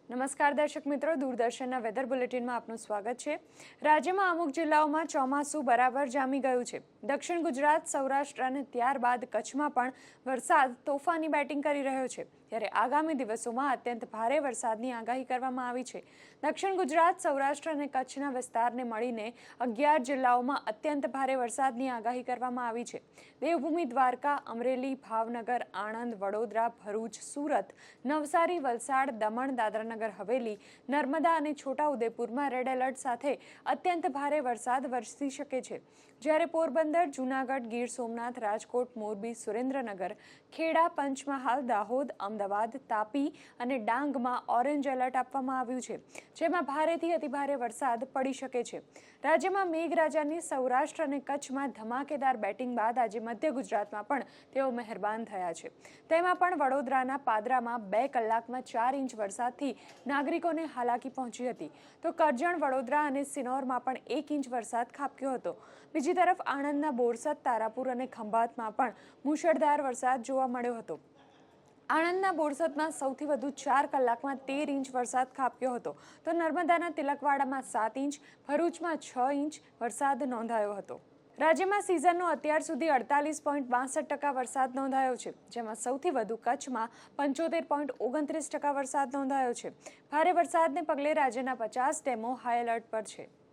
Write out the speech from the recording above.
નમસ્કાર દર્શક મિત્રો, દૂરદર્શનના વેધર બુલેટિનમાં આપનું સ્વાગત છે। રાજ્યમાં અમુક જિલ્લાઓમાં ચોમાસું બરાબર જામી ગયું છે। દક્ષિણ ગુજરાત, સૌરાષ્ટ્ર અને ત્યારબાદ કચ્છમાં પણ વરસાદ તોફાની બેટિંગ કરી રહ્યો છે, ત્યારે આગામી દિવસોમાં અત્યંત ભારે વરસાદની આગાહી કરવામાં આવી છે। દક્ષિણ ગુજરાત, સૌરાષ્ટ્ર અને કચ્છના વિસ્તારને મળીને 11 જિલ્લાઓમાં અત્યંત ભારે વરસાદની આગાહી કરવામાં આવી છે। દેવભૂમિ દ્વારકા, અમરેલી, ભાવનગર, આણંદ, વડોદરા, ભરૂચ, સુરત, નવસારી, વલસાડ, દમણ, દાદરાનગર હવેલી, નર્મદા અને છોટાઉદેપુરમાં રેડ એલર્ટ સાથે અત્યંત ભારે વરસાદ વરસી શકે છે, જ્યારે પોરબંદર, જૂનાગઢ, ગીર સોમનાથ, રાજકોટ, મોરબી, સુરેન્દ્રનગર, ખેડા, પંચમહાલ, દાહોદ, અમદાવાદ, તાપી અને ડાંગમાં ઓરેન્જ એલર્ટ આપવામાં આવ્યું છે, જેમાં ભારેથી અતિભારે વરસાદ પડી શકે છે। રાજ્યમાં મેઘરાજાની સૌરાષ્ટ્ર અને કચ્છમાં ધમાકેદાર બેટિંગ બાદ આજે મધ્ય ગુજરાતમાં પણ તેઓ મહેરબાન થયા છે। તેમાં પણ વડોદરાના પાદરામાં 2 કલાકમાં 4 ઇંચ વરસાદથી નાગરિકોને હાલાકી પહોંચી હતી, તો કરજણ, વડોદરા અને સિનોરમાં પણ 1 ઇંચ વરસાદ ખાબક્યો હતો। બીજી તરફ આણંદના બોરસદ, તારાપુર અને ખંભાતમાં પણ મુશળધાર વરસાદ જોવા મળ્યો હતો। આણંદના બોરસદમાં સૌથી વધુ 4 કલાકમાં 13 ઇંચ વરસાદ ખાબક્યો હતો, તો નર્મદાના તિલકવાડામાં 7 ઇંચ, ભરૂચમાં 6 ઇંચ વરસાદ નોંધાયો હતો। રાજ્યમાં સિઝનનો અત્યાર સુધી 48.62% વરસાદ નોંધાયો છે, જેમાં સૌથી વધુ કચ્છમાં 75.29% વરસાદ નોંધાયો છે। ભારે વરસાદને પગલે રાજ્યના 50 ડેમો હાઈ એલર્ટ પર છે।